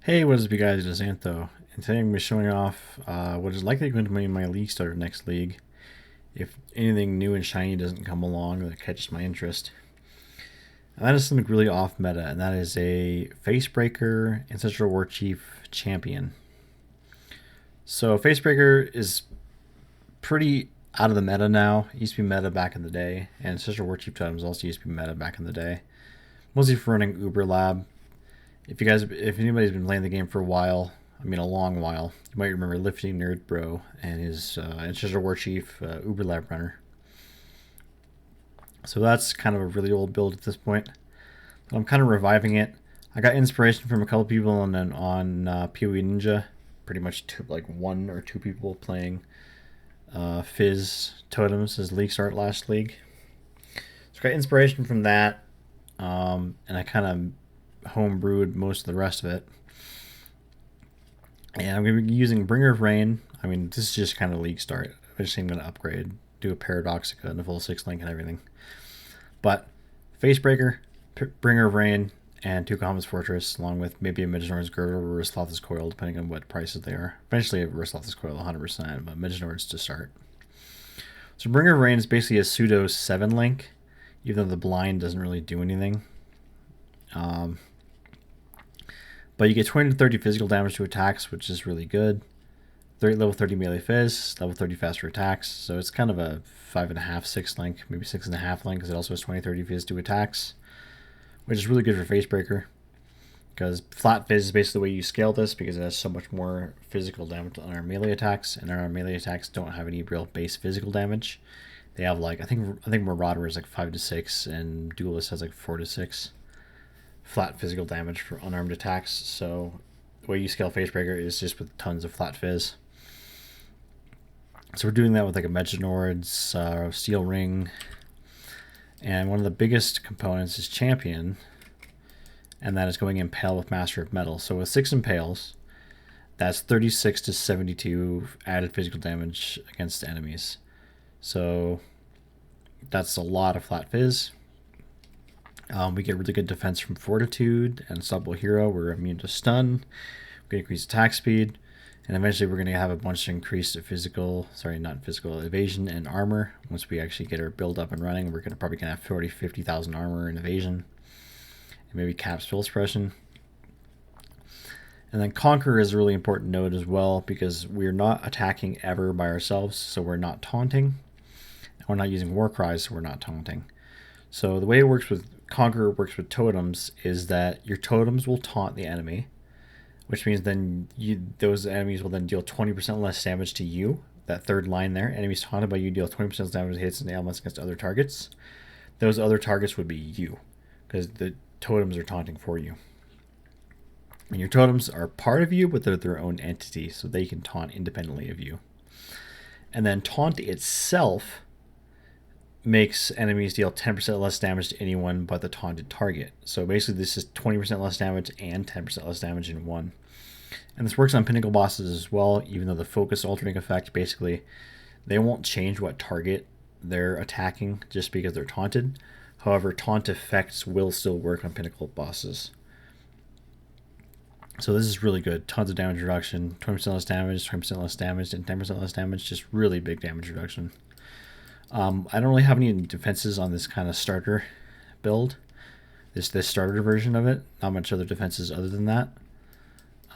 Hey, what is up, you guys? It is Antho, and today I'm going to be showing off what is likely going to be my Leaguestarter next league, if anything new and shiny doesn't come along that catches my interest. And that is something really off meta, and that is a Facebreaker Ancestral Warchief champion. So Facebreaker is pretty out of the meta now. It used to be meta back in the day, and Ancestral Warchief totems also used to be meta back in the day. Mostly for running Uber Lab. If anybody's been playing the game for a while, I mean a long while, you might remember Lifting Nerd Bro and his Ancestral Warchief Uber Lab runner. So that's kind of a really old build at this point. But I'm kind of reviving it. I got inspiration from a couple people on PoE Ninja. Pretty much like one or two people playing Fizz totems as Leaguestarter last league. So I got inspiration from that, and I kind of homebrewed most of the rest of it. And I'm going to be using Bringer of Rain. I mean, this is just kind of league start. I just think I'm going to upgrade, do a Paradoxica and a full 6-link and everything. But Facebreaker, Bringer of Rain, and Tukohama's Fortress, along with maybe a Meginord's Girdle or Risloth's Coil, depending on what prices they are. Eventually a Risloth's Coil 100%, but Meginord's to start. So Bringer of Rain is basically a pseudo 7-link, even though the blind doesn't really do anything. But you get 20 to 30 physical damage to attacks, which is really good. Level 30 melee fizz, level 30 faster attacks. So it's kind of a 5.5, 6-link, maybe 6.5 link, because it also has 20, 30 fizz to attacks, which is really good for Facebreaker. Because flat fizz is basically the way you scale this, because it has so much more physical damage on our melee attacks, and our melee attacks don't have any real base physical damage. They have like I think Marauder is like 5 to 6, and Duelist has like 4 to 6. Flat physical damage for unarmed attacks. So the way you scale Facebreaker is just with tons of flat fizz. So we're doing that with like a Meginord's Steel Ring, and one of the biggest components is Champion, and that is going Impale with Master of Metal. So with 6 Impales, that's 36 to 72 added physical damage against enemies. So that's a lot of flat fizz. We get really good defense from Fortitude and Unstoppable Hero. We're immune to stun. We can increase attack speed. And eventually we're going to have a bunch of increased evasion and armor. Once we actually get our build up and running, we're probably going to have 40, 50,000 armor and evasion. And maybe cap spell suppression. And then Conquer is a really important node as well, because we're not attacking ever by ourselves, so we're not taunting. And we're not using war cries, so we're not taunting. So the way it works with Conqueror works with totems is that your totems will taunt the enemy, which means then those enemies will then deal 20% less damage to you. That third line there, enemies taunted by you deal 20% less damage to hits and ailments against other targets. Those other targets would be you, because the totems are taunting for you. And your totems are part of you, but they're their own entity, so they can taunt independently of you. And then taunt itself makes enemies deal 10% less damage to anyone but the taunted target. So basically this is 20% less damage and 10% less damage in one. And this works on pinnacle bosses as well, even though the focus altering effect, basically, they won't change what target they're attacking just because they're taunted. However, taunt effects will still work on pinnacle bosses. So this is really good. Tons of damage reduction, 20% less damage, 20% less damage, and 10% less damage. Just really big damage reduction. I don't really have any defenses on this kind of starter build. This starter version of it. Not much other defenses other than that.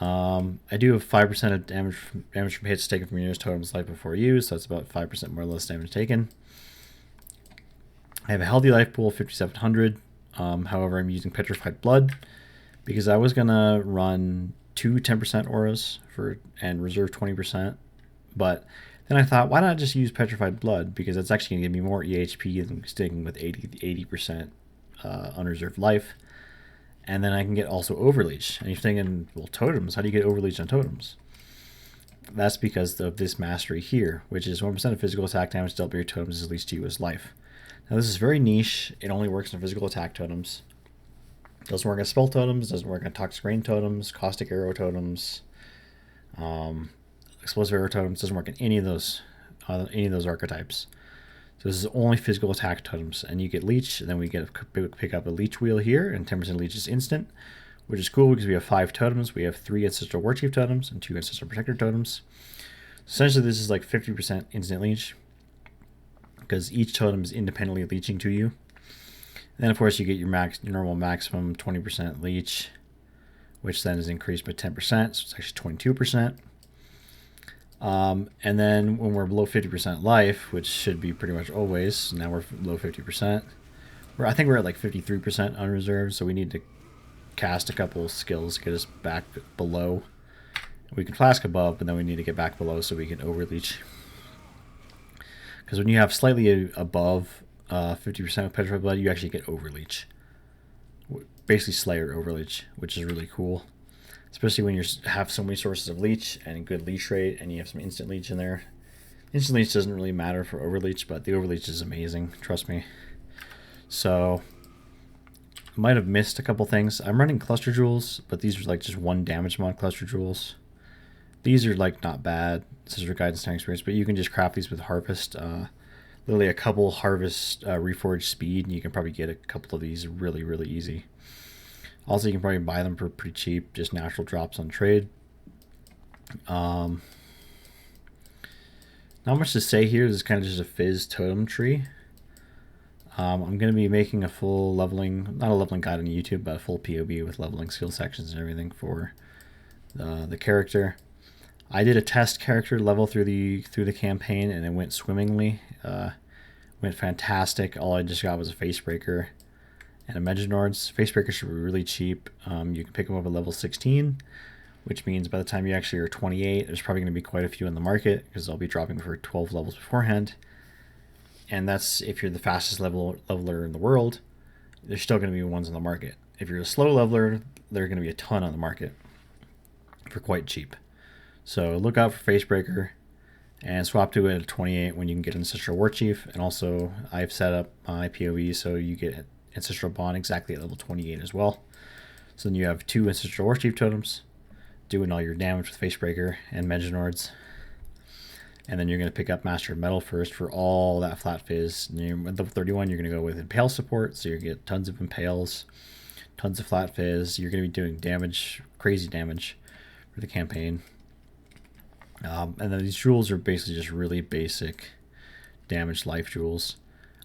I do have 5% of damage from hits taken from your nearest totem's life before use, so that's about 5% more or less damage taken. I have a healthy life pool, 5,700. However, I'm using Petrified Blood because I was gonna run 2 10% auras and reserve 20%, but then I thought, why not just use Petrified Blood, because that's actually going to give me more EHP than sticking with 80% unreserved life. And then I can get also Overleech. And you're thinking, well, totems, how do you get Overleech on totems? That's because of this mastery here, which is 1% of physical attack damage dealt by your totems is least to you as life. Now this is very niche. It only works on physical attack totems. It doesn't work on spell totems, doesn't work on toxic rain totems, caustic arrow totems, explosive arrow totems. Doesn't work in any of those archetypes. So this is only physical attack totems, and you get Leech, and then we pick up a Leech wheel here, and 10% Leech is instant, which is cool because we have 5 totems. We have 3 Ancestral Warchief totems and 2 Ancestral Protector totems. Essentially, this is like 50% instant leech because each totem is independently leeching to you. And then, of course, you get your normal maximum 20% leech, which then is increased by 10%, so it's actually 22%. And then when we're below 50% life, which should be pretty much always, now we're below 50%. I think we're at like 53% unreserved, so we need to cast a couple skills to get us back below. We can flask above, but then we need to get back below so we can overleech. Because when you have slightly above 50% of petrified blood, you actually get overleech. Basically Slayer overleech, which is really cool. Especially when you have so many sources of leech and good leech rate, and you have some instant leech in there. Instant leech doesn't really matter for overleech, but the overleech is amazing, trust me. So, I might have missed a couple things. I'm running cluster jewels, but these are like just 1 damage mod cluster jewels. These are like not bad. This is your guidance time experience, but you can just craft these with harvest. Literally a couple harvest reforged speed, and you can probably get a couple of these really, really easy. Also, you can probably buy them for pretty cheap, just natural drops on trade. Not much to say here. This is kind of just a Fizz totem tree. I'm going to be making a full leveling, not a leveling guide on YouTube, but a full PoE with leveling skill sections and everything for the character. I did a test character level through the campaign, and it went swimmingly. Went fantastic. All I just got was a Facebreaker and a Meginord's. Facebreaker should be really cheap. You can pick them up at level 16, which means by the time you actually are 28, there's probably going to be quite a few in the market because they'll be dropping for 12 levels beforehand. And that's if you're the fastest leveler in the world. There's still going to be ones on the market. If you're a slow leveler, there are going to be a ton on the market for quite cheap. So look out for Facebreaker and swap to it at 28 when you can get Ancestral Warchief. And also, I've set up my PoE so you get Ancestral Bond exactly at level 28 as well. So then you have 2 Ancestral Warchief totems doing all your damage with Facebreaker and Meginord's. And then you're going to pick up Master of Metal first for all that flat fizz. And at level 31, you're going to go with Impale support, so you get tons of Impales, tons of flat fizz. You're going to be doing damage, crazy damage for the campaign. And then these jewels are basically just really basic damage life jewels.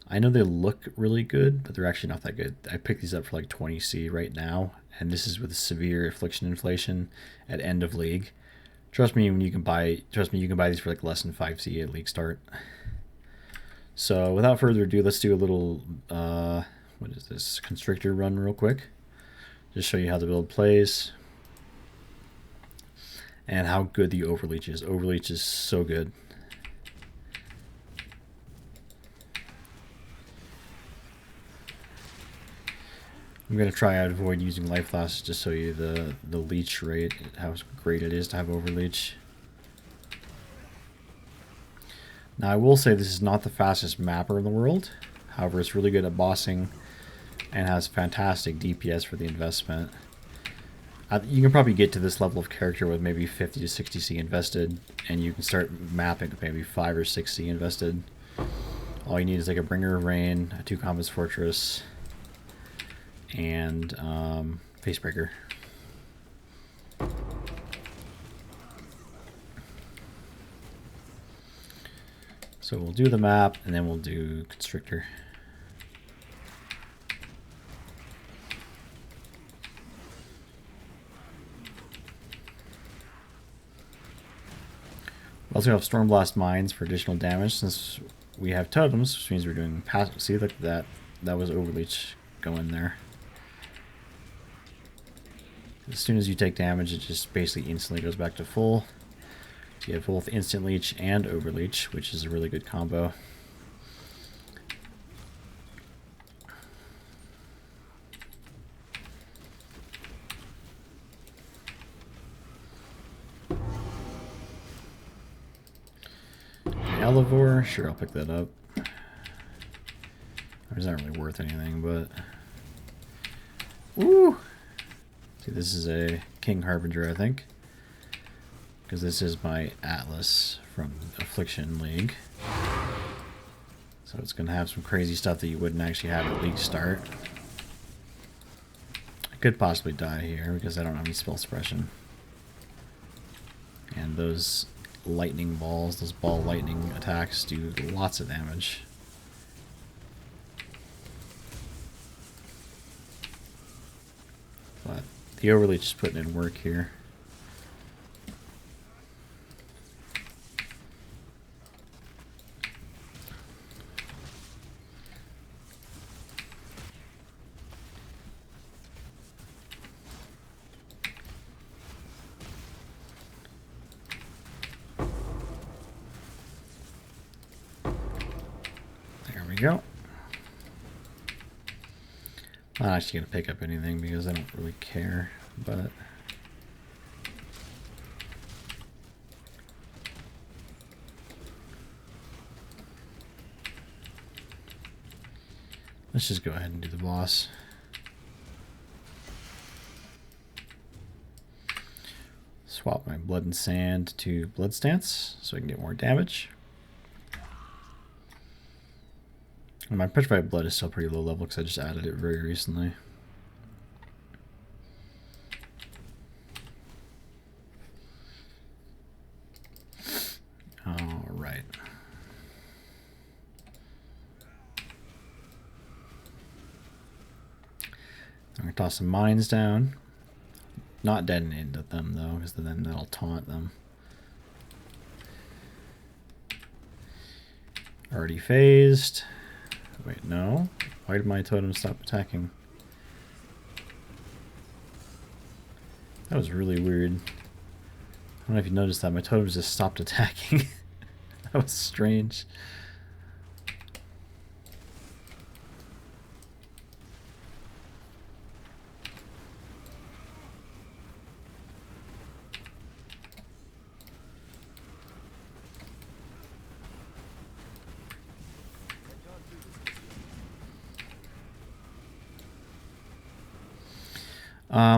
I know they look really good, but they're actually not that good. I picked these up for like 20C right now, and this is with severe affliction inflation at end of league. Trust me, you can buy these for like less than 5C at League Start. So without further ado, let's do a little what is this, Constrictor run real quick. Just show you how the build plays and how good the Overleech is. Overleech is so good. I'm going to try and avoid using life flasks to show you the leech rate, how great it is to have Overleech. Now I will say this is not the fastest mapper in the world. However, it's really good at bossing and has fantastic DPS for the investment. You can probably get to this level of character with maybe 50 to 60C invested, and you can start mapping with maybe 5 or 6C invested. All you need is like a Bringer of Rain, a Tukohama's Fortress, and Facebreaker. So we'll do the map, and then we'll do Constrictor. We also have Stormblast Mines for additional damage since we have totems, which means we're doing passive. See, look at that. That was Overleech going there. As soon as you take damage, it just basically instantly goes back to full. So you have both Instant Leech and Overleech, which is a really good combo. Elevore, sure, I'll pick that up. It's not really worth anything, but... Woo! See, this is a King Harbinger, I think. Because this is my Atlas from Affliction League. So it's going to have some crazy stuff that you wouldn't actually have at League Start. I could possibly die here because I don't have any spell suppression. And those lightning balls, those ball lightning attacks do lots of damage. But the Overleech is putting in work here. Go. I'm not actually going to pick up anything because I don't really care, but let's just go ahead and do the boss. Swap my Blood and Sand to Blood Stance so I can get more damage. And my Petrified Blood is still pretty low level because I just added it very recently. Alright. I'm going to toss some mines down. Not detonate them though, because then that'll taunt them. Already phased. Wait, no. Why did my totem stop attacking? That was really weird. I don't know if you noticed that. My totem just stopped attacking. That was strange.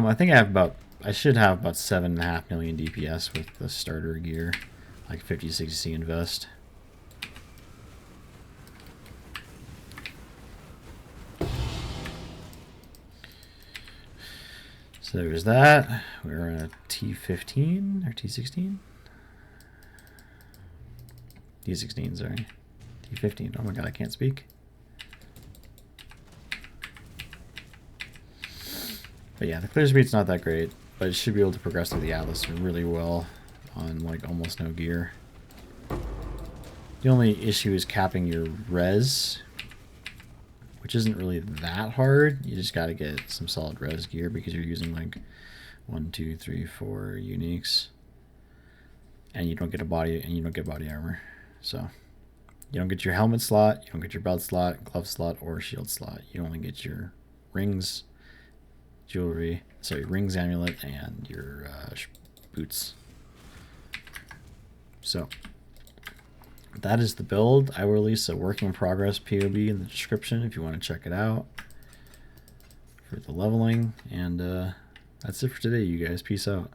I think I should have about 7.5 million DPS with the starter gear, like 50-60 invest. So there's that. We're on a T15 or T16? T16, sorry. T15. Oh my god, I can't speak. But yeah, the clear speed's not that great, but it should be able to progress through the Atlas really well on like almost no gear. The only issue is capping your res, which isn't really that hard. You just gotta get some solid res gear because you're using like 1, 2, 3, 4 uniques. And you don't get body armor. So you don't get your helmet slot, you don't get your belt slot, glove slot, or shield slot. You only get your rings, rings, amulet, and your boots. So that is the build. I will release a work in progress POB in the description if you want to check it out for the leveling. And that's it for today, you guys. Peace out.